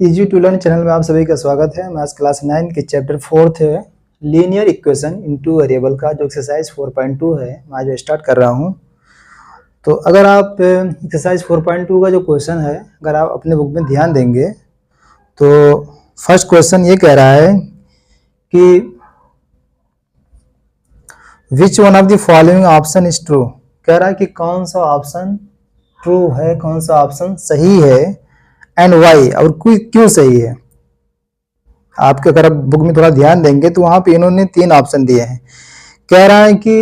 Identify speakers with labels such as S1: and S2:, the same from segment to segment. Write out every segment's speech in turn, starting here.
S1: Easy to learn channel में आप सभी का स्वागत है। मैं आज क्लास 9 के चैप्टर 4 है लीनियर इक्वेशन इनटू वेरिएबल का जो एक्सरसाइज 4.2 है, मैं आज स्टार्ट कर रहा हूं। तो अगर आप एक्सरसाइज 4.2 का जो क्वेश्चन है, अगर आप अपने बुक में ध्यान देंगे तो फर्स्ट क्वेश्चन ये कह रहा है कि which one of the following option is true. कह रहा है कि कौन सा ऑप्शन ट्रू है, कौन सा ऑप्शन सही है एंड वाई, और क्यों सही है। आपके अगर आप बुक में थोड़ा ध्यान देंगे तो वहां पे इन्होंने 3 ऑप्शन दिए हैं। कह रहा है कि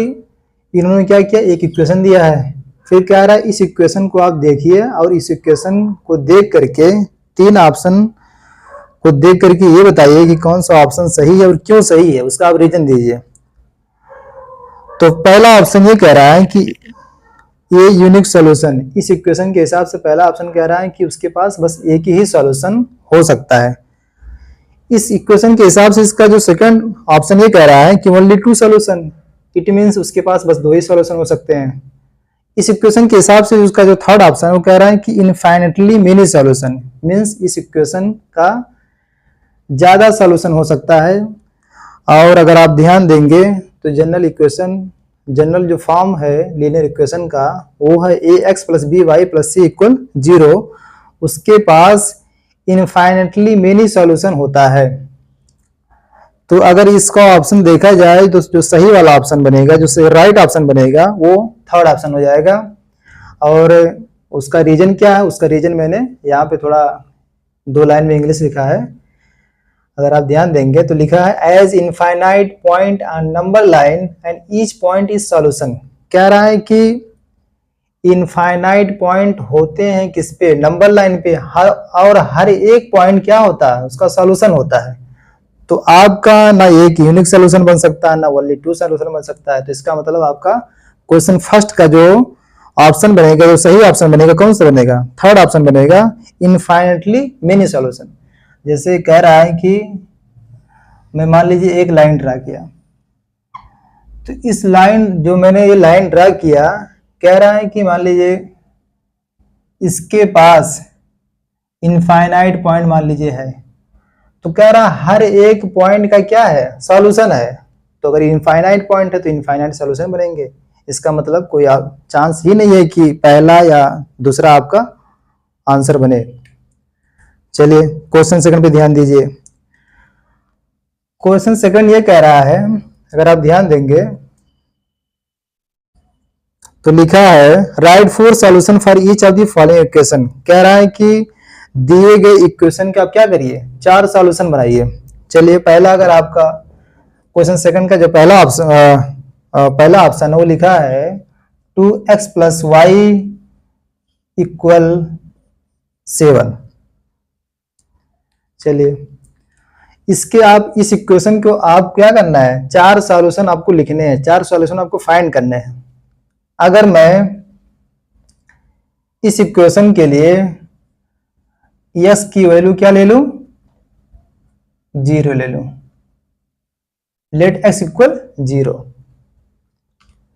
S1: इन्होंने क्या किया, एक इक्वेशन दिया है, फिर कह रहा है इस इक्वेशन को आप देखिए और इस इक्वेशन को देख करके 3 ऑप्शन को देख करके ये बताइए कि कौन सा ऑप्शन सही है और क्यों सही है, उसका आप रीजन दीजिए। तो पहला ऑप्शन ये कह रहा है कि ये यूनिक सॉल्यूशन, इस इक्वेशन के हिसाब से पहला ऑप्शन कह रहा है कि उसके पास बस एक ही सॉल्यूशन हो सकता है। इस इक्वेशन के हिसाब से इसका जो सेकंड ऑप्शन ये कह रहा है कि ओनली 2 सॉल्यूशन, इट मींस उसके पास बस 2 ही सॉल्यूशन हो सकते हैं। इस इक्वेशन के हिसाब से उसका जो थर्ड ऑप्शन है वो कह रहा है कि इनफाइनेटली मेनी सॉल्यूशन, मींस इस इक्वेशन का ज्यादा सॉल्यूशन हो सकता है। और अगर आप ध्यान देंगे तो जनरल जो फॉर्म है लीनियर इक्वेशन का वो है ax + by + c = 0, उसके पास इनफाइनेटली मेनी सॉल्यूशन होता है। तो अगर इसका ऑप्शन देखा जाए तो जो सही वाला ऑप्शन बनेगा, जो राइट ऑप्शन बनेगा, वो थर्ड ऑप्शन हो जाएगा। और उसका रीजन क्या है, उसका रीजन मैंने यहाँ पे थोड़ा 2 लाइन में इंग्लिश लिखा है, अगर आप ध्यान देंगे तो लिखा है as infinite point on number line and each point is solution. कह रहा है कि इनफाइनाइट पॉइंट होते हैं किस पे, नंबर लाइन पे, और हर एक पॉइंट क्या होता है, उसका सॉल्यूशन होता है। तो आपका ना एक यूनिक सॉल्यूशन बन सकता है ना ओनली 2 सॉल्यूशन बन सकता है। तो इसका मतलब आपका क्वेश्चन फर्स्ट का जो ऑप्शन बनेगा, जो सही ऑप्शन बनेगा, कौन सा बनेगा, थर्ड ऑप्शन बनेगा, इनफाइनेटली मेनी सॉल्यूशन। जैसे कह रहा है कि मैं मान लीजिए एक लाइन ड्रा किया, तो इस लाइन जो मैंने ये लाइन ड्रा किया, कह रहा है कि मान लीजिए इसके पास इनफाइनाइट पॉइंट मान लीजिए है, तो कह रहा है हर एक पॉइंट का क्या है, सॉल्यूशन है। तो अगर इनफाइनाइट पॉइंट है तो इनफाइनाइट सॉल्यूशन बनेंगे। इसका मतलब कोई चांस ही नहीं है कि पहला या दूसरा आपका आंसर बने। चलिए क्वेश्चन सेकंड पे ध्यान दीजिए। क्वेश्चन सेकंड ये कह रहा है, अगर आप ध्यान देंगे तो लिखा है right 4 solution for each of the following equation. कह रहा है कि दिए गए इक्वेशन का आप क्या करिए, 4 सॉल्यूशन बनाइए। चलिए पहला, अगर आपका क्वेश्चन सेकंड का जो पहला ऑप्शन है वो लिखा है 2x + y = 7। चलिए इसके आप इस इक्वेशन को आप क्या करना है, 4 सॉल्यूशन आपको लिखने हैं, 4 सॉल्यूशन आपको फाइंड करने हैं। अगर मैं इस इक्वेशन के लिए s की वैल्यू क्या ले लूं, 0 ले लूं, लेट x = 0।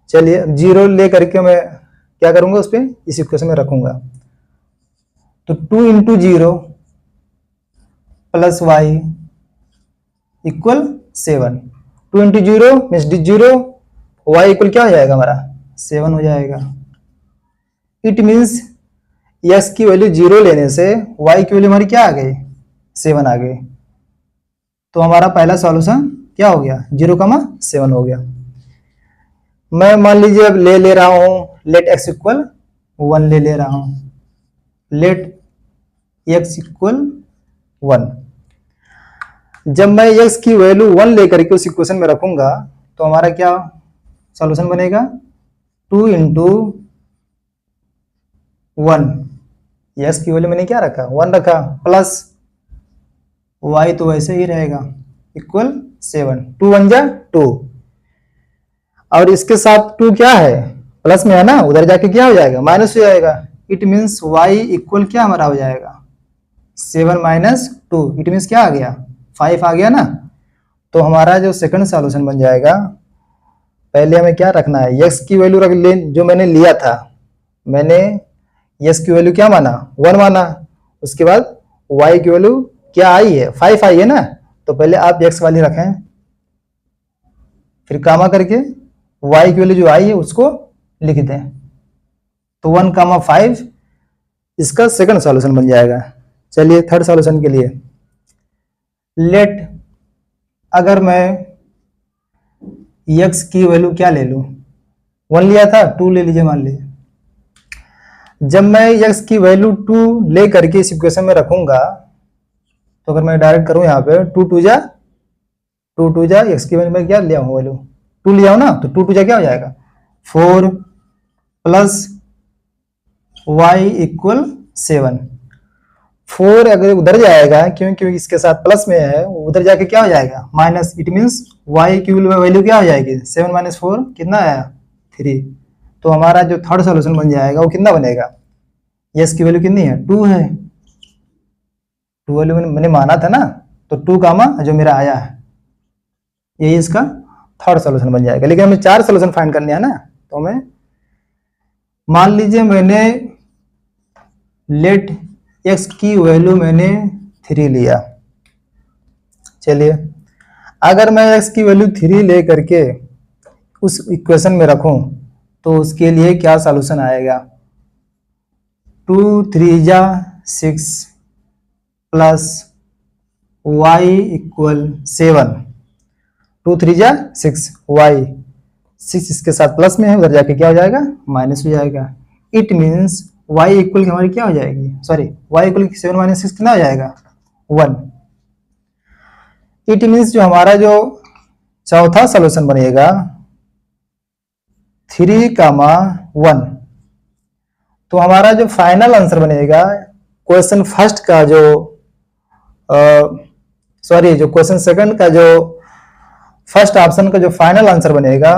S1: चलिए 0 ले करके मैं क्या करूंगा, उस पर इस इक्वेशन में रखूंगा। तो 2 × 0 + y = 7। 2 × 0 मीन्स 0, y इक्वल क्या हो जाएगा हमारा, 7 हो जाएगा। इट मीन्स s की वैल्यू 0 लेने से y की वैल्यू हमारी क्या आ गई, 7 आ गई। तो हमारा पहला सॉल्यूशन क्या हो गया, 0,7 हो गया। मैं मान लीजिए अब ले रहा हूं लेट x = 1 ले रहा हूं, लेट x = 1। जब मैं x की वैल्यू 1 लेकर के उस इक्वेशन में रखूंगा तो हमारा क्या सॉल्यूशन बनेगा, 2 × 1, x की वैल्यू मैंने क्या रखा, 1 रखा, प्लस y तो वैसे ही रहेगा = 7। 2 × 1 = 2, और इसके साथ 2 क्या है, प्लस में है ना, उधर जाके क्या हो जाएगा, माइनस हो जाएगा। इट मीन्स y इक्वल क्या हमारा हो जाएगा, 7 - 2, इट मीन्स क्या आ गया, 5 आ गया ना। तो हमारा जो सेकंड सॉल्यूशन बन जाएगा, पहले हमें क्या रखना है, x की वैल्यू रख ले, जो मैंने लिया था, मैंने x की वैल्यू क्या माना, 1 माना, उसके बाद y की वैल्यू क्या आई है, 5 आई है ना, तो पहले आप x वाली रखें, फिर कामा करके y की वैल्यू जो आई है उसको लिख दें, तो 1,5 इसका सेकंड सॉल्यूशन बन जाएगा। चलिए थर्ड सॉल्यूशन के लिए, लेट, अगर मैं x की वैल्यू क्या ले लूं, 1 लिया था, 2 ले लीजिए मान लीजिए। जब मैं x की वैल्यू 2 ले करके इस इक्वेशन में रखूंगा, तो अगर मैं डायरेक्ट करूं यहाँ पे 2 2 जा x की वैल्यू में क्या लिया हूँ, वैल्यू 2 लिया हूं ना, तो 2 2 जा क्या हो जाएगा 4 प्लस y इक्वल 7। 4 अगर उधर जाएगा, क्योंकि इसके साथ प्लस में है, उधर जाके क्या हो जाएगा माइनस, इट मीन्स y की वैल्यू क्या हो जाएगी 7 माइनस 4 कितना आया 3। तो हमारा जो थर्ड सॉल्यूशन बन जाएगा वो कितना बनेगा, यस की वैल्यू कितनी है 2 है, 2 वैल्यू मैंने माना था ना, तो 2 कामा जो मेरा आया है, यही इसका थर्ड सॉल्यूशन बन जाएगा। लेकिन हमें 4 सॉल्यूशन फाइंड करने हैं ना, तो हमें मान लीजिए मैंने लेट x की वैल्यू मैंने 3 लिया। चलिए अगर मैं x की वैल्यू 3 ले करके उस इक्वेशन में रखूं, तो उसके लिए क्या सॉल्यूशन आएगा, 2 3 जा 6 प्लस y इक्वल 7, 2 3 जा 6 y 6 इसके साथ प्लस में है, उधर जाके क्या हो जाएगा माइनस हो जाएगा। इट मीन्स y इक्वल हमारी क्या हो जाएगी, सॉरी y इक्वल 7 माइनस 6 कितना हो जाएगा 1। इट मीन्स जो हमारा जो चौथा सॉल्यूशन बनेगा 3 कामा 1, तो हमारा जो फाइनल आंसर बनेगा क्वेश्चन फर्स्ट का जो जो क्वेश्चन सेकंड का जो फर्स्ट ऑप्शन का जो फाइनल आंसर बनेगा,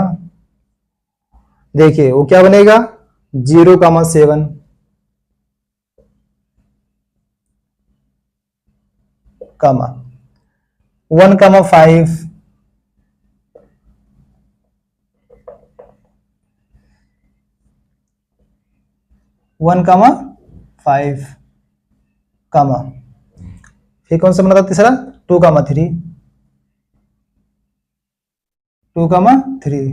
S1: देखिए वो क्या बनेगा 0,7 कामा 1,5 1,5 कामा, फिर कौन सा बना था तीसरा 2,3 2,3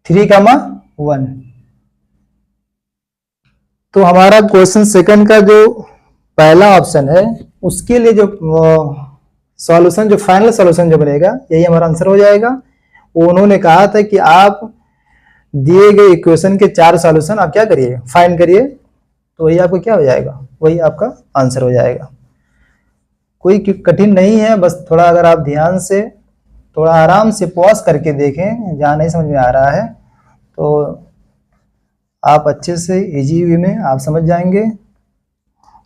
S1: 3,1। तो हमारा क्वेश्चन सेकंड का जो पहला ऑप्शन है उसके लिए जो सॉल्यूशन, जो फाइनल सॉल्यूशन जो बनेगा, यही हमारा आंसर हो जाएगा। उन्होंने कहा था कि आप दिए गए इक्वेशन के 4 सॉल्यूशन आप क्या करिए फाइंड करिए, तो वही आपको क्या हो जाएगा, वही आपका आंसर हो जाएगा। कोई कठिन नहीं है, बस थोड़ा अगर आप ध्यान से थोड़ा आराम से पॉज करके देखें, जहाँ नहीं समझ में आ रहा है तो आप अच्छे से इजी वे में आप समझ जाएंगे।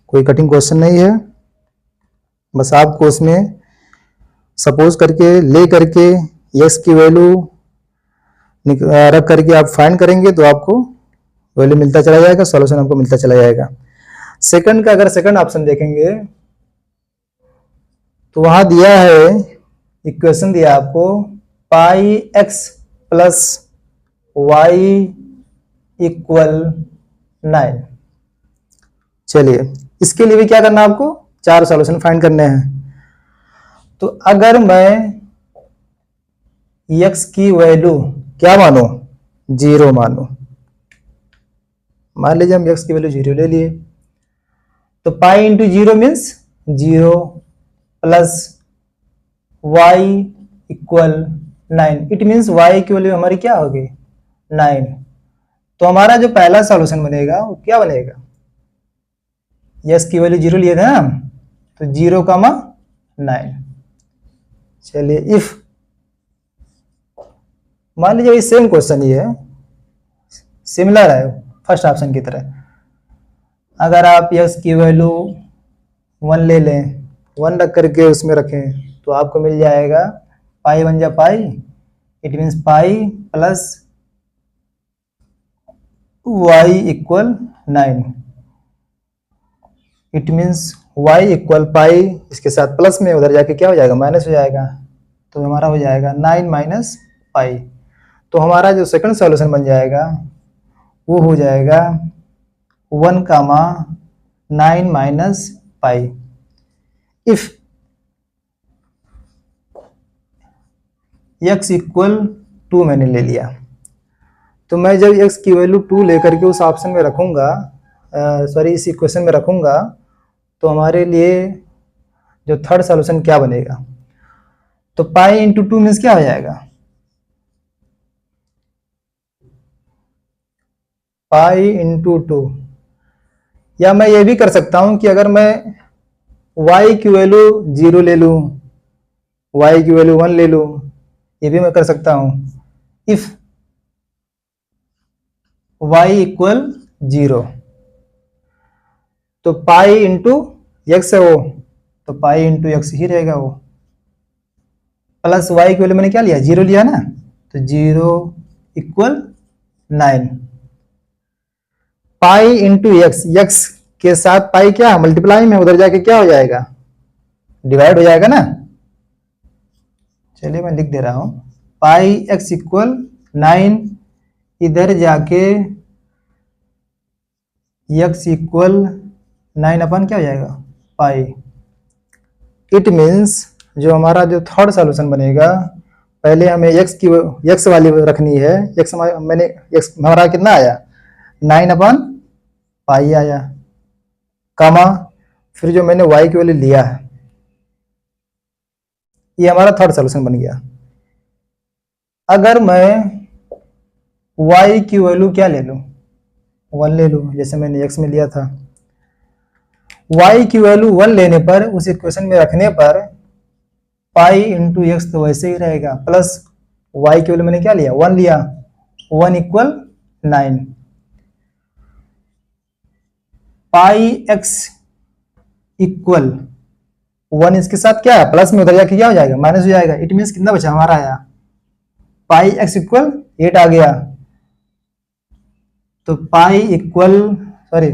S1: कोई कठिन क्वेश्चन नहीं है, बस आपको उसमें सपोज करके ले करके x की वैल्यू रख करके आप फाइंड करेंगे, तो आपको वैल्यू मिलता चला जाएगा, सॉल्यूशन आपको मिलता चला जाएगा। सेकंड का अगर सेकंड ऑप्शन देखेंगे तो वहां दिया है, इक्वेशन दिया आपको पाई x प्लस वाई इक्वल 9। चलिए इसके लिए भी क्या करना है, आपको 4 सॉल्यूशन फाइंड करने हैं। तो अगर मैं x की वैल्यू क्या मानो 0 मानो, मान लीजिए हम x की वैल्यू 0 ले लिए, तो pi into 0 means 0 plus y equal 9, it means y की वैल्यू हमारी क्या होगी 9। तो हमारा जो पहला सॉल्यूशन बनेगा वो क्या बनेगा, x की वैल्यू 0 लिए थे ना, तो 0,9। चलिए इफ मान लीजिए सेम क्वेश्चन ही है, सिमिलर है फर्स्ट ऑप्शन की तरह, अगर आप x की वैल्यू 1 ले लें, 1 रख करके उसमें रखें, तो आपको मिल जाएगा पाई 1 जा pi, it means pi plus y equal 9, it means y equal pi, इसके साथ प्लस में उधर जाके क्या हो जाएगा माइनस हो जाएगा, तो हमारा हो जाएगा 9 माइनस पाई। तो हमारा जो सेकंड सॉल्यूशन बन जाएगा वो हो जाएगा 1,9 minus pi. If x equal 2 मैंने ले लिया, तो मैं जब x की वैल्यू 2 लेकर के उस ऑप्शन में रखूंगा, सॉरी इस इक्वेशन में रखूंगा, तो हमारे लिए जो थर्ड सॉल्यूशन क्या बनेगा, तो पाई इंटू 2 मीन्स क्या हो जाएगा, पाई इंटू 2। या मैं ये भी कर सकता हूं कि अगर मैं y की वैल्यू 0 ले लूं, y की वैल्यू 1 ले लूं, ये भी मैं कर सकता हूं। इफ y इक्वल 0, तो पाई इंटू एक्स है वो, तो पाई इंटू एक्स ही रहेगा वो, प्लस y की वैल्यू मैंने क्या लिया, 0 लिया ना, तो 0 equal 9। Pi into x, x के साथ पाई क्या है, मल्टीप्लाई में, उधर जाके क्या हो जाएगा, डिवाइड हो जाएगा ना। चलिए मैं लिख दे रहा हूं, पाई एक्स इक्वल 9, इधर जाके एक्स इक्वल 9 अपन क्या हो जाएगा, पाई। इट मीन्स जो हमारा जो थर्ड सॉल्यूशन बनेगा, पहले हमें एक्स वाली रखनी है, एक्स मैंने एक्स हमारा कितना आया, 9 अपन पाई आया, कमा फिर जो मैंने y की वैल्यू लिया है, ये हमारा थर्ड सॉल्यूशन बन गया। अगर मैं y की वैल्यू क्या ले लूं, 1 ले लूं, जैसे मैंने x में लिया था, y की वैल्यू 1 लेने पर, उस इक्वेशन में रखने पर पाई इंटू एक्स तो वैसे ही रहेगा, प्लस y की वैल्यू मैंने क्या लिया, 1 लिया, 1 इक्वल 9, पाई एक्स इक्वल 1, इसके साथ क्या है, प्लस में उधर जाके क्या हो जाएगा, माइनस हो जाएगा। इट मीन्स कितना बचा हमारा आया, पाई एक्स इक्वल 8 आ गया, तो pi equal sorry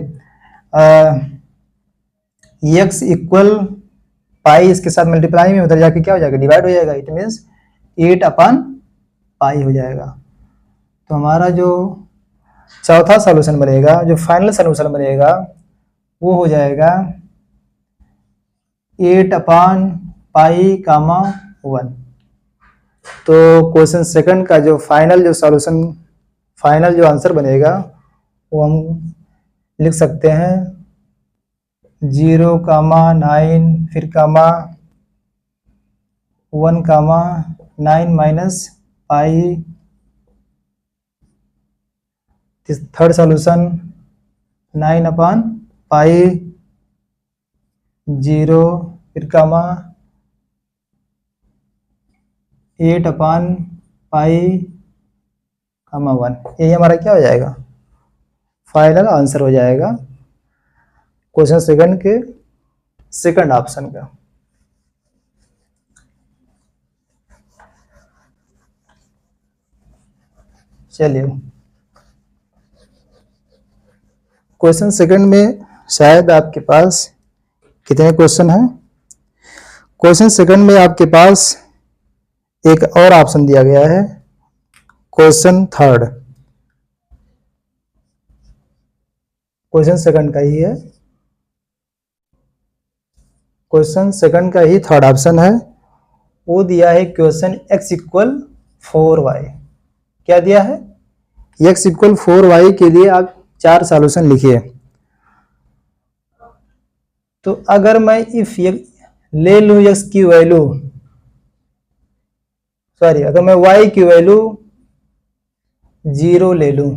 S1: x equal pi, इसके साथ मल्टीप्लाई में उधर जाके क्या हो जाएगा, डिवाइड हो जाएगा। इट मीन्स 8 अपन पाई हो जाएगा। तो हमारा जो चौथा सॉल्यूशन बनेगा, जो फाइनल सॉल्यूशन बनेगा, वो हो जाएगा 8 अपन पाई कामा 1। तो क्वेश्चन सेकंड का जो फाइनल जो सॉल्यूशन, फाइनल जो आंसर बनेगा, वो हम लिख सकते हैं 0 कामा 9 फिर कामा 1 कामा 9 माइनस पाई, थर्ड सॉल्यूशन 9 अपन पाई 0 फिर कामा 8 अपन पाई कामा 1। यही हमारा क्या हो जाएगा, फाइनल आंसर हो जाएगा क्वेश्चन सेकंड के सेकंड ऑप्शन का। चलिए क्वेश्चन सेकंड में शायद आपके पास कितने क्वेश्चन हैं, क्वेश्चन सेकंड में आपके पास एक और ऑप्शन दिया गया है, क्वेश्चन थर्ड, क्वेश्चन सेकंड का ही है, क्वेश्चन सेकंड का ही थर्ड ऑप्शन है। वो दिया है क्वेश्चन x इक्वल 4y, क्या दिया है, x इक्वल 4y के लिए आप 4 सॉल्यूशन लिखिए। तो अगर मैं इफ ले लूं x की वैल्यू, सॉरी अगर मैं y की वैल्यू 0 ले लूं,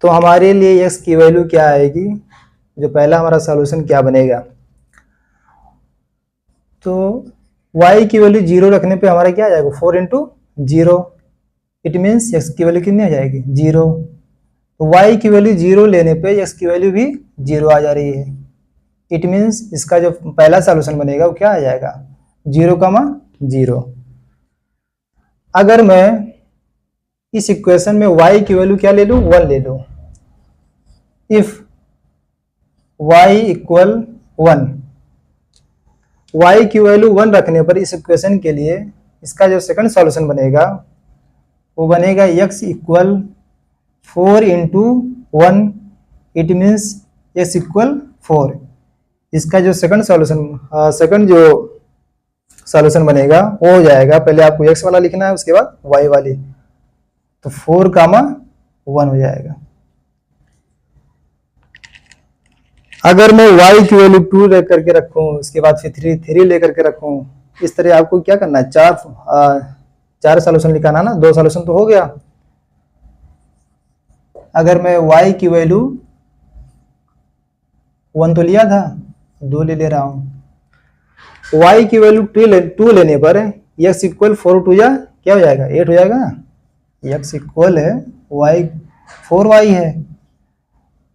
S1: तो हमारे लिए x की वैल्यू क्या आएगी, जो पहला हमारा सॉल्यूशन क्या बनेगा, तो y की वैल्यू 0 रखने पे हमारा क्या आ जाएगा, 4 इंटू 0। इट मीन्स x की वैल्यू कितनी आ जाएगी, 0। तो y की वैल्यू 0 लेने पे x की वैल्यू भी 0 आ जा रही है। इट मीन्स इसका जो पहला सॉल्यूशन बनेगा वो क्या आ जाएगा, 0,0। अगर मैं इस इक्वेशन में y की वैल्यू क्या ले लूं, 1 ले लूं, इफ y इक्वल 1, y की वैल्यू 1 रखने पर इस इक्वेशन के लिए इसका जो सेकंड सॉल्यूशन बनेगा, वो बनेगा x equal 4 into 1। It means x equal 4। इसका जो सेकंड जो सॉल्यूशन बनेगा वो हो जाएगा, पहले आपको एक्स वाला लिखना है, उसके बाद वाई वाली, तो 4,1 हो जाएगा। अगर मैं y की वैल्यू 2 लेकर के रखूं, उसके बाद फिर 3 लेकर के रखूं, इस तरह आपको क्या करना है, चार सॉल्यूशन निकालना ना, 2 सॉल्यूशन तो हो गया। अगर मैं y की वैल्यू 1 तो लिया था, 2 ले रहा हूं, y की वैल्यू 2 लेने पर x इक्वल 4 2 या क्या हो जाएगा, 8 हो जाएगा ना। x इक्वल है y 4y है,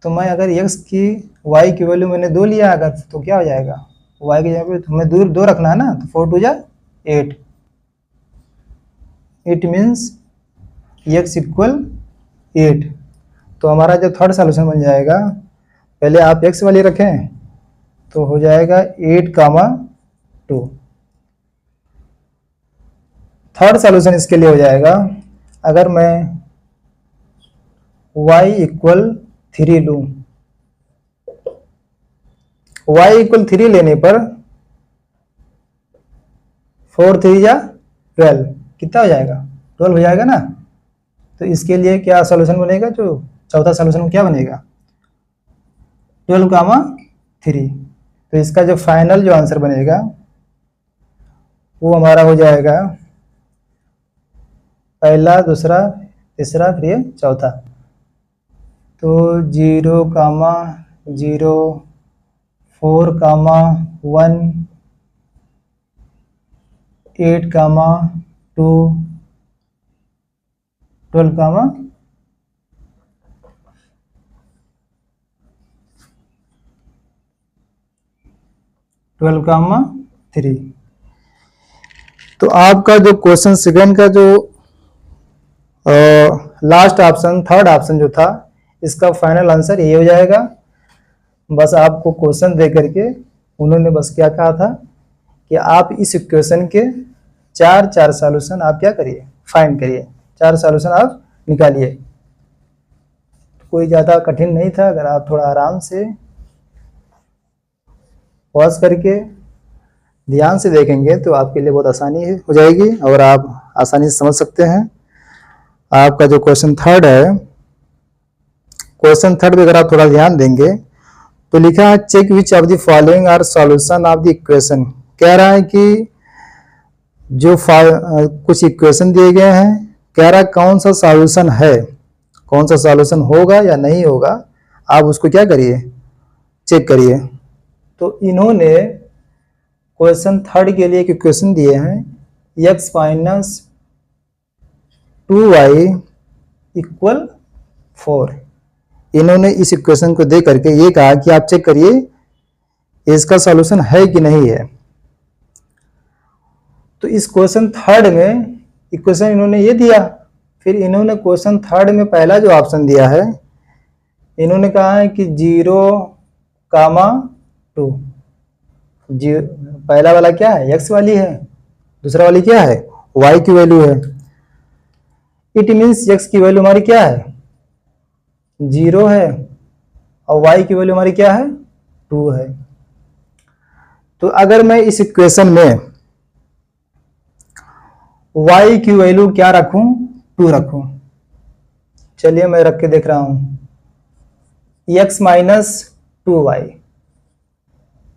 S1: तो मैं अगर x की y की वैल्यू मैंने 2 लिया अगर, तो क्या हो जाएगा, y की जगह पे हमें 2 रखना है ना, तो 4 2 जा 8। It means x equal 8। तो हमारा जो थर्ड सॉल्यूशन बन जाएगा, पहले आप x वाली रखें तो हो जाएगा 8,2। थर्ड सॉल्यूशन इसके लिए हो जाएगा, अगर मैं y इक्वल 3 लूं, y इक्वल 3 लेने पर 4 3 या 12 कितना हो जाएगा, 12 हो जाएगा ना। तो इसके लिए क्या सॉल्यूशन बनेगा, जो चौथा सॉल्यूशन क्या बनेगा, 12,3। तो इसका जो फाइनल जो आंसर बनेगा वो हमारा हो जाएगा पहला, दूसरा, तीसरा, फिर ये चौथा। तो 0,0 4,1 8,2 12,3। तो आपका जो क्वेश्चन सेकंड का जो लास्ट ऑप्शन, थर्ड ऑप्शन जो था, इसका फाइनल आंसर ये हो जाएगा। बस आपको क्वेश्चन दे करके उन्होंने बस क्या कहा था कि आप इस इक्वेशन के 4 सॉल्यूशन आप क्या करिए, फाइंड करिए, 4 सॉल्यूशन आप निकालिए। कोई ज़्यादा कठिन नहीं था, अगर आप थोड़ा आराम से पॉज करके ध्यान से देखेंगे तो आपके लिए बहुत आसानी हो जाएगी और आप आसानी से समझ सकते हैं। आपका जो क्वेश्चन थर्ड है, क्वेश्चन थर्ड में अगर आप थोड़ा ध्यान देंगे तो लिखा है check which of the following are solution of the equation. कह रहा है कि जो कुछ इक्वेशन दिए गए हैं, कह रहा है कौन सा सॉल्यूशन है, कौन सा सॉल्यूशन होगा या नहीं होगा, आप उसको क्या करिए, चेक करिए। तो इन्होंने क्वेश्चन थर्ड के लिए एक इक्वेशन दिए हैं, x माइनस 2y इक्वल 4। इन्होंने इस इक्वेशन को दे करके ये कहा कि आप चेक करिए इसका सॉल्यूशन है कि नहीं है। तो इस क्वेश्चन थर्ड में इक्वेशन इन्होंने ये दिया, फिर इन्होंने क्वेश्चन थर्ड में पहला जो ऑप्शन दिया है, इन्होंने कहा है कि 0,2। पहला वाला क्या है, x वाली है, दूसरा वाली क्या है, y की वैल्यू है। इट मीन्स x की वैल्यू हमारी क्या है, 0 है, और y की वैल्यू हमारी क्या है, 2 है। तो अगर मैं इस इक्वेशन में y की वैल्यू क्या रखूं, 2 रखूं, चलिए मैं रख के देख रहा हूं, x माइनस 2y,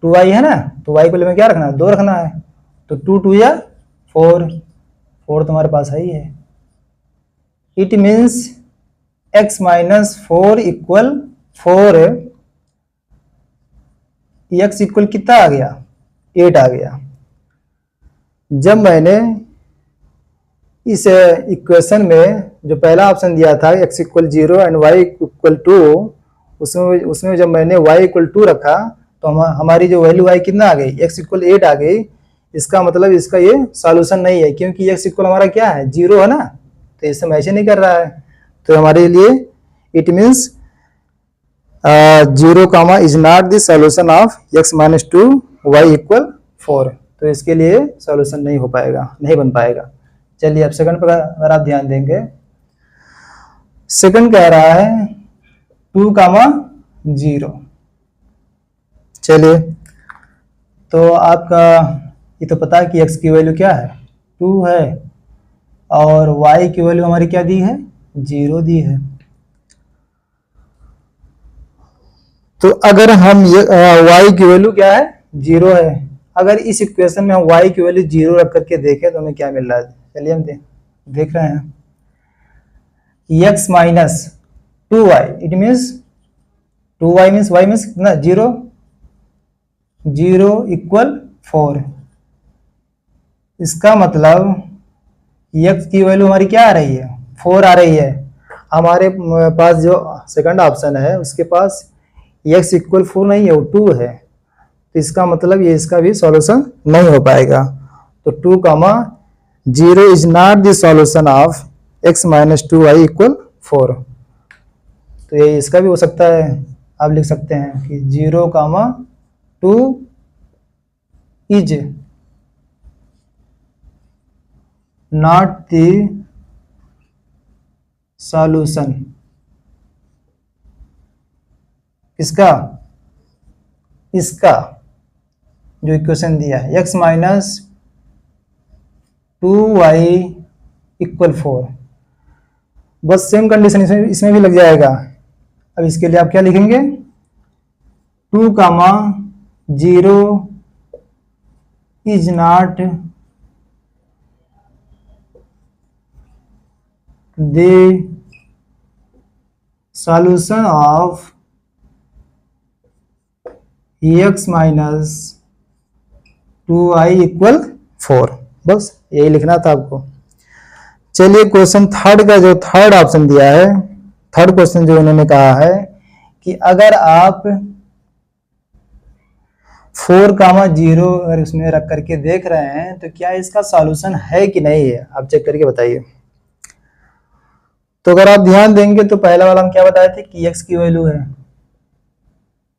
S1: 2y है ना, तो y को में क्या रखना है, 2 रखना है, तो 2 2 या 4 तुम्हारे पास है ही है। It means x minus 4 equal 4, x equal कितना आ गया, 8 आ गया। जब मैंने इस इक्वेशन में जो पहला ऑप्शन दिया था x equal 0 and y equal 2, उसमें जब मैंने y इक्वल 2 रखा तो हमारी जो वैल्यू आई कितना आ गई, x इक्वल 8 आ गई। इसका मतलब इसका ये सॉल्यूशन नहीं है, क्योंकि x इक्वल हमारा क्या है, 0 है ना, तो इससे मैच नहीं कर रहा है। तो हमारे लिए it means 0, is not the solution of x minus 2 y equal 4। तो इसके लिए सॉल्यूशन नहीं हो पाएगा, नहीं बन पाएगा। चलिए अब सेकंड पर अगर आप ध्यान देंगे, सेकंड कह रहा है 2, 0। चलिए तो आपका ये तो पता है कि x की वैल्यू क्या है 2 है और y की वैल्यू हमारी क्या दी है 0 दी है। तो अगर हम ये y की वैल्यू क्या है 0 है, अगर इस इक्वेशन में हम y की वैल्यू 0 रख करके देखें तो हमें क्या मिल रहा है, चलिए हम देख रहे हैं x minus 2y, it means 2y means y means कितना 0 इक्वल 4। इसका मतलब x की वैल्यू हमारी क्या आ रही है 4 आ रही है। हमारे पास जो सेकंड ऑप्शन है उसके पास x इक्वल 4 नहीं है, वो 2 है। तो इसका मतलब ये इसका भी सॉल्यूशन नहीं हो पाएगा। तो 2 कामा 0 is not the solution of x minus 2y equal 4। तो ये इसका भी हो सकता है, आप लिख सकते हैं कि 0 कामा 2 इज नॉट द सॉल्यूशन किसका, इसका जो इक्वेशन दिया है x माइनस 2y इक्वल 4। बस सेम कंडीशन इसमें भी लग जाएगा। अब इसके लिए आप क्या लिखेंगे 2 कामा 0 is not the solution of x minus 2y equal 4। बस यही लिखना था आपको। चलिए क्वेश्चन थर्ड का जो थर्ड ऑप्शन दिया है, थर्ड क्वेश्चन जो उन्होंने कहा है कि अगर आप 4 कामा 0 अगर उसमें रख करके देख रहे हैं तो क्या इसका सॉल्यूशन है कि नहीं है, आप चेक करके बताइए। तो अगर आप ध्यान देंगे तो पहला वाला हम क्या बताए थे कि x की वैल्यू है,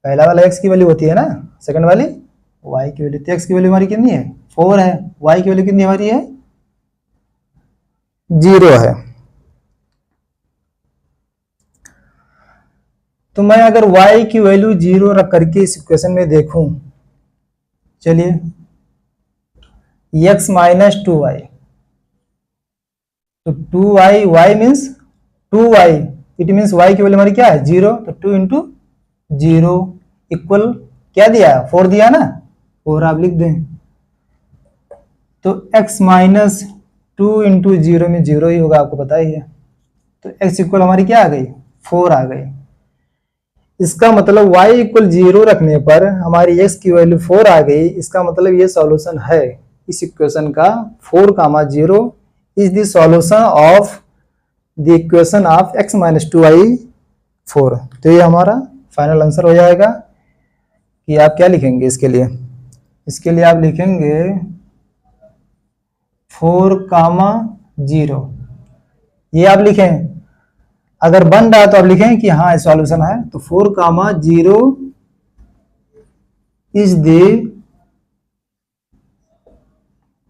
S1: पहला वाला x की वैल्यू होती है ना, सेकंड वाली y की वैल्यू। तो x की वैल्यू हमारी कितनी है 4 है, y की वैल्यू कितनी हमारी है 0 है। तो मैं अगर y की वैल्यू 0 रख करके इस इक्वेशन में देखूं, चलिए x माइनस 2y, तो 2y y means 2y, it means y की वैल्यू हमारी क्या है 0, तो 2 इंटू 0 इक्वल क्या दिया 4 दिया ना, 4 आप लिख दें। तो x माइनस 2 इंटू 0 में 0 ही होगा, आपको पता ही है। तो x इक्वल हमारी क्या आ गई 4 आ गई। इसका मतलब y इक्वल 0 रखने पर हमारी x की वैल्यू 4 आ गई। इसका मतलब ये सॉल्यूशन है इस इक्वेशन का 4 कामा 0 is the solution of the equation of x minus 2y 4। तो ये हमारा फाइनल आंसर हो जाएगा कि आप क्या लिखेंगे इसके लिए, इसके लिए आप लिखेंगे 4 कामा 0, ये आप लिखें। अगर बन रहा है तो आप लिखें कि हाँ सॉल्यूशन है। तो 4 कामा 0 इज द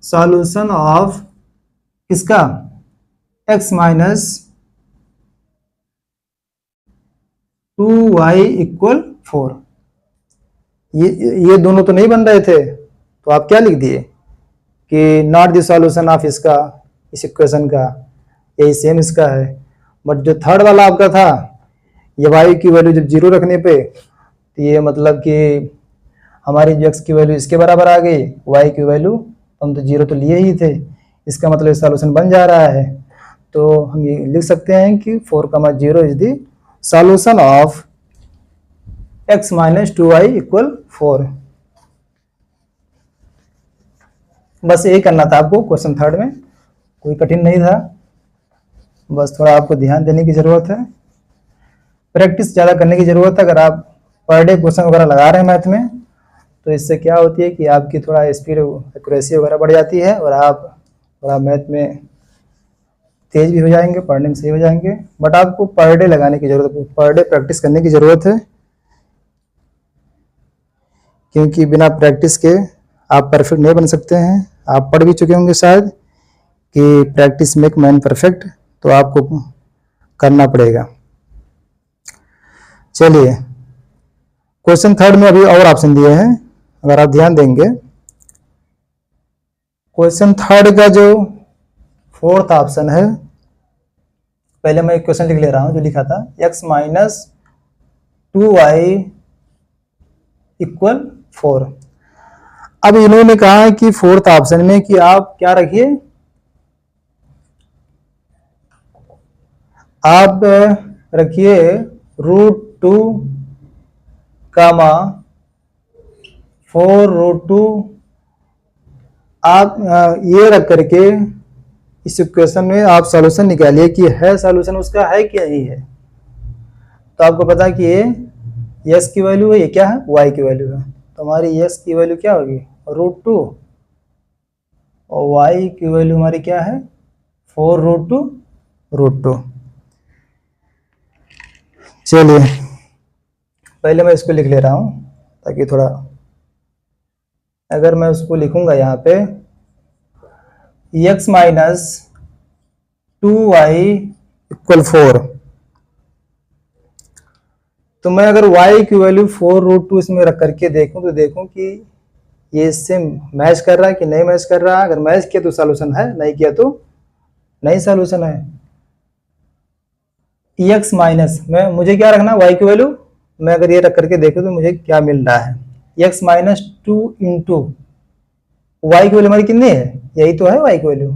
S1: सॉल्यूशन ऑफ किसका x माइनस 2y इक्वल 4। ये दोनों तो नहीं बन रहे थे, तो आप क्या लिख दिए कि नॉट द सॉल्यूशन ऑफ इसका, इस इक्वेशन का, यही सेम इसका है। बट जो थर्ड वाला आपका था, ये y की वैल्यू जब 0 रखने पे, तो ये मतलब कि हमारी जो x की वैल्यू इसके बराबर आ गई, y की वैल्यू हम तो 0 तो लिए ही थे, इसका मतलब सॉल्यूशन बन जा रहा है। तो हम ये लिख सकते हैं कि 4 कामा 0 is the solution of x minus 2y equal 4। बस यही करना था आपको क्वेश्चन थर्ड में, कोई कठिन नहीं था, बस थोड़ा आपको ध्यान देने की जरूरत है, प्रैक्टिस ज़्यादा करने की जरूरत है। अगर आप पर डे क्वेश्चन वगैरह लगा रहे हैं मैथ में, तो इससे क्या होती है कि आपकी थोड़ा स्पीड एक्यूरेसी वगैरह बढ़ जाती है और आप थोड़ा मैथ में तेज भी हो जाएंगे, पढ़ने में सही हो जाएंगे। बट आपको पर डे लगाने की जरूरत है, पर डे प्रैक्टिस करने की जरूरत है, क्योंकि बिना प्रैक्टिस के आप परफेक्ट नहीं बन सकते हैं। आप पढ़ भी चुके होंगे शायद कि प्रैक्टिस मेक मैन परफेक्ट, तो आपको करना पड़ेगा। चलिए क्वेश्चन थर्ड में अभी और ऑप्शन दिए हैं, अगर आप ध्यान देंगे, क्वेश्चन थर्ड का जो फोर्थ ऑप्शन है, पहले मैं एक क्वेश्चन लिख ले रहा हूं जो लिखा था x माइनस 2y इक्वल 4। अब इन्होंने कहा है कि फोर्थ ऑप्शन में कि आप क्या रखिए, आप रखिए √2 कामा 4√2। आप ये रख करके इस इक्वेशन में आप सॉल्यूशन निकालिए कि है सॉल्यूशन उसका है कि नहीं है। तो आपको पता है कि ये x की वैल्यू है, ये क्या है y की वैल्यू है। तो हमारी x की वैल्यू क्या होगी √2 और y की वैल्यू हमारी क्या है 4√2। चलिए पहले मैं इसको लिख ले रहा हूं ताकि थोड़ा, अगर मैं उसको लिखूंगा यहाँ पे x माइनस 2y इक्वल 4, तो मैं अगर y की वैल्यू 4√2 इसमें रख करके देखूं तो देखूं कि ये इससे मैच कर रहा है कि नहीं मैच कर रहा है। अगर मैच किया तो सॉल्यूशन है, नहीं किया तो नहीं सॉल्यूशन है। x माइनस में मुझे क्या रखना y की वैल्यू, मैं अगर ये रख करके देखूं तो मुझे क्या मिल रहा है x माइनस 2 इंटू वाई की वैल्यू हमारी कितनी है, यही तो है y की वैल्यू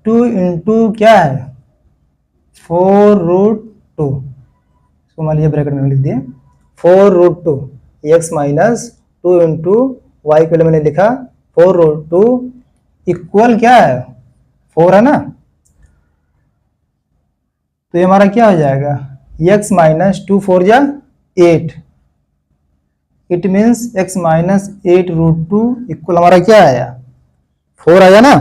S1: 2 इंटू क्या है 4√2। इसको मान लीजिए ब्रैकेट में लिख दिए 4√2 x माइनस 2 इंटू वाई की वैल्यू मैंने लिखा 4√2 इक्वल क्या है 4 है ना। तो ये हमारा क्या हो जाएगा x माइनस 2 4 जा 8, it means x minus 8√2 equal हमारा क्या आया 4 आया ना।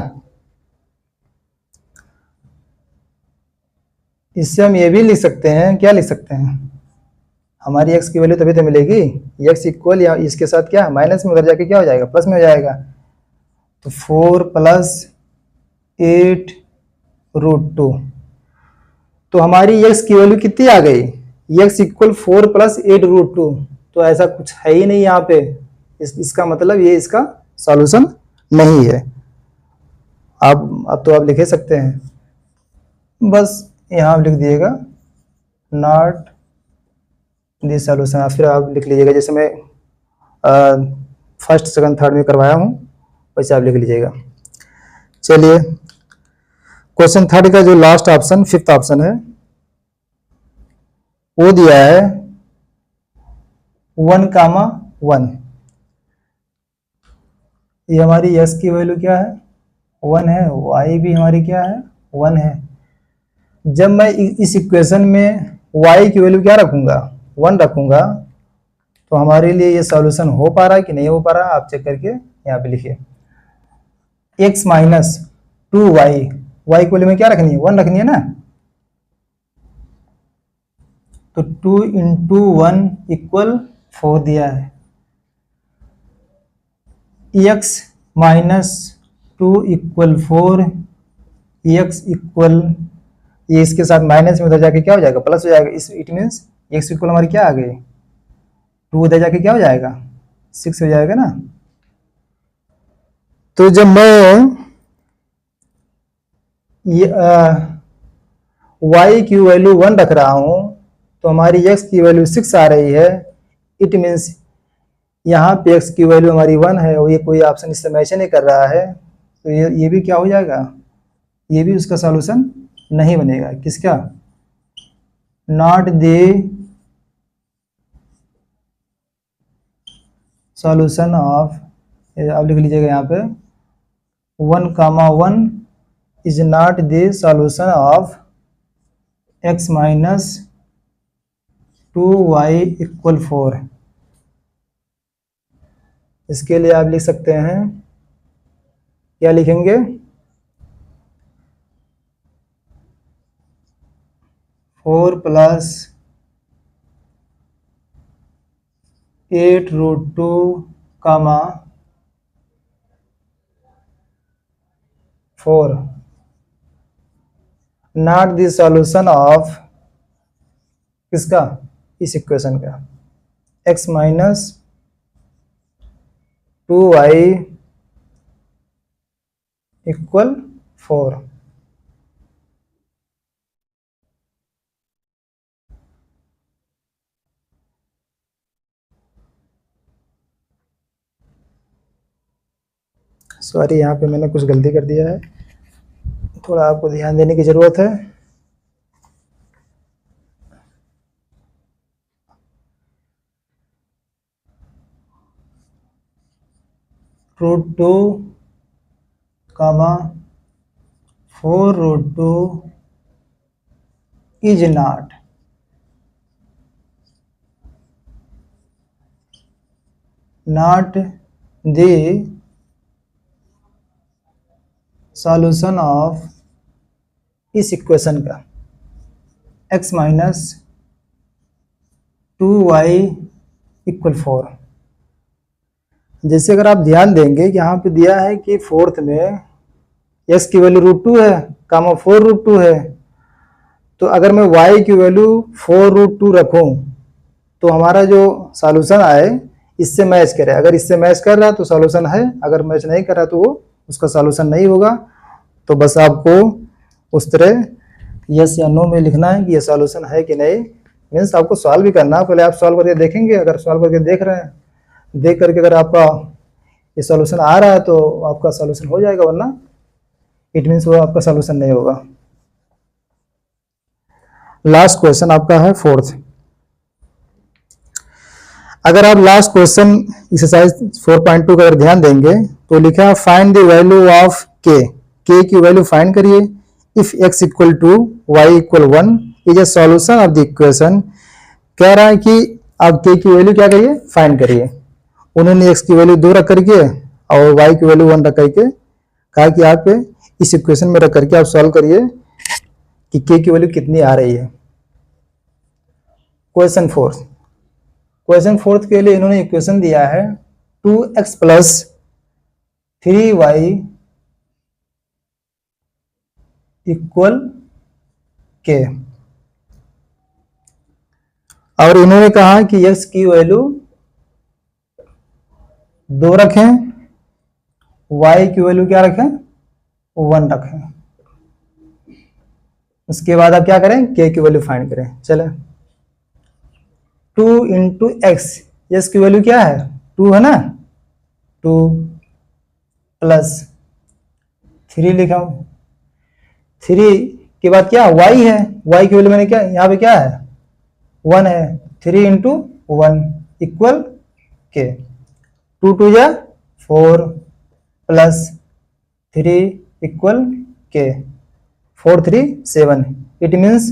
S1: इससे हम ये भी लिख सकते हैं, क्या लिख सकते हैं, हमारी x की वैल्यू तभी तो मिलेगी x इक्वल या इसके साथ क्या माइनस में उधर जाके क्या हो जाएगा प्लस में हो जाएगा। तो 4 प्लस 8√2, तो हमारी x की वैल्यू कितनी आ गई x इक्वल 4 प्लस 8√2। तो ऐसा कुछ है ही नहीं यहाँ पे, इसका मतलब ये इसका सॉल्यूशन नहीं है। अब तो आप लिख सकते हैं, बस यहाँ आप लिख दिएगा नॉट दिस सॉल्यूशन, फिर आप लिख लीजिएगा जैसे मैं फर्स्ट सेकंड थर्ड में करवाया हूँ वैसे आप लिख लीजिएगा। चलिए क्वेश्चन थर्ड का जो लास्ट ऑप्शन फिफ्थ ऑप्शन है वो दिया है 1,1। ये हमारी x की वैल्यू क्या है 1 है, y भी हमारी क्या है 1 है। जब मैं इस इक्वेशन में y की वैल्यू क्या रखूंगा 1 रखूंगा तो हमारे लिए ये सॉल्यूशन हो पा रहा है कि नहीं हो पा रहा है, आप चेक करके यहाँ पे लिखिए x माइनस 2y, y की वैल्यू में क्या रखनी है 1 रखनी है ना। तो 2 इंटू 1 इक्वल 4 दिया है, x minus 2 equal 4, x equal ये इसके साथ माइनस में उधर जाके क्या हो जाएगा प्लस हो जाएगा। इस इट मीन्स x इक्वल हमारी क्या आ गई 2 उधर जाके क्या हो जाएगा 6 हो जाएगा ना। तो जब मैं ये y की वैल्यू 1 रख रहा हूं तो हमारी x की वैल्यू 6 आ रही है, इट मीन्स यहाँ पे x की वैल्यू हमारी 1 है और ये कोई ऑप्शन इससे मैच नहीं कर रहा है। तो ये भी क्या हो जाएगा, ये भी उसका सॉल्यूशन नहीं बनेगा। किसका नॉट द सॉल्यूशन ऑफ, आप लिख लीजिएगा यहाँ पे 1,1 is not the solution of x minus 2y equal 4। इसके लिए आप लिख सकते हैं, क्या लिखेंगे 4 plus 8√2 comma 4 not the solution of किसका इस इक्वेशन का x minus 2y equal 4। Sorry, यहाँ पे मैंने कुछ गलती कर दिया है, थोड़ा आपको ध्यान देने की ज़रूरत है। √2 कामा 4√2 is not the solution of इस इक्वेशन का x माइनस 2y इक्वल 4। जैसे अगर आप ध्यान देंगे कि यहाँ पे दिया है कि फोर्थ में x की वैल्यू √2 है, कामा 4√2 है, तो अगर मैं y की वैल्यू 4√2 रखूं तो हमारा जो सॉल्यूशन आए इससे मैच करे। अगर इससे मैच कर रहा तो सॉल्यूशन है, अगर मैच नहीं कर रहा तो वो उसका सॉल्यूशन नहीं होगा। तो बस आपको उस तरह यस या नो में लिखना है कि ये सॉल्यूशन है कि नहीं। मीन्स आपको सॉल्व भी करना है, पहले आप सॉल्व करके देखेंगे। अगर सॉल्व करके देख रहे हैं, देख करके अगर आपका ये सॉल्यूशन आ रहा है तो आपका सॉल्यूशन हो जाएगा, वरना इट मीन्स वो आपका सॉल्यूशन नहीं होगा। लास्ट क्वेश्चन आपका है फोर्थ। अगर आप लास्ट क्वेश्चन एक्सरसाइज 4.2 का अगर ध्यान देंगे तो लिखा है फाइंड द वैल्यू ऑफ के की वैल्यू फाइंड करिए if x equal to y equal 1 is a solution of the equation. कह रहा है कि आप k की वैल्यू क्या करिए, फाइंड करिए। उन्होंने x की वैल्यू 2 रख करके और y की वैल्यू 1 रख करके कहा कि आप इस इक्वेशन में रख करके आप सॉल्व करिए कि k की वैल्यू कितनी आ रही है। क्वेश्चन फोर्थ के लिए इन्होंने इक्वेशन दिया है 2x plus 3y equal k, और इन्होंने कहा कि x की वैल्यू 2 रखें, y की वैल्यू क्या रखें, 1 रखें। उसके बाद आप क्या करें, k की वैल्यू फाइंड करें। चले 2 इंटू एक्स, एक्स की वैल्यू क्या है 2 है ना, 2 प्लस 3 लिखा हूं, 3 के बाद क्या y है, y की वैल्यू मैंने क्या यहाँ पे क्या है 1 है, 3 इंटू 1 इक्वल के, 2 2 या 4 प्लस 3 इक्वल के, 4 3 7। इट मीन्स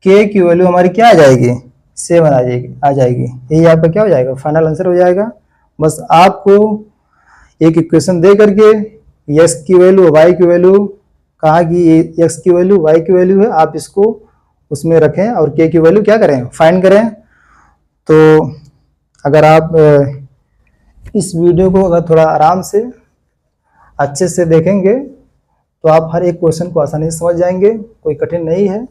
S1: के की वैल्यू हमारी क्या आ जाएगी, 7 आ जाएगी। यही आपका क्या हो जाएगा, फाइनल आंसर हो जाएगा। बस आपको एक इक्वेशन दे करके x की वैल्यू y की वैल्यू कहा कि ये x की वैल्यू y की वैल्यू है, आप इसको उसमें रखें और k की वैल्यू क्या करें, फाइंड करें। तो अगर आप इस वीडियो को अगर थोड़ा आराम से अच्छे से देखेंगे तो आप हर एक क्वेश्चन को आसानी से समझ जाएंगे, कोई कठिन नहीं है।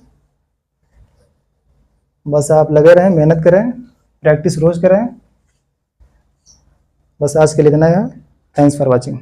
S1: बस आप लगे रहें, मेहनत करें, प्रैक्टिस रोज करें। बस आज के लिए इतना है। Thanks for watching.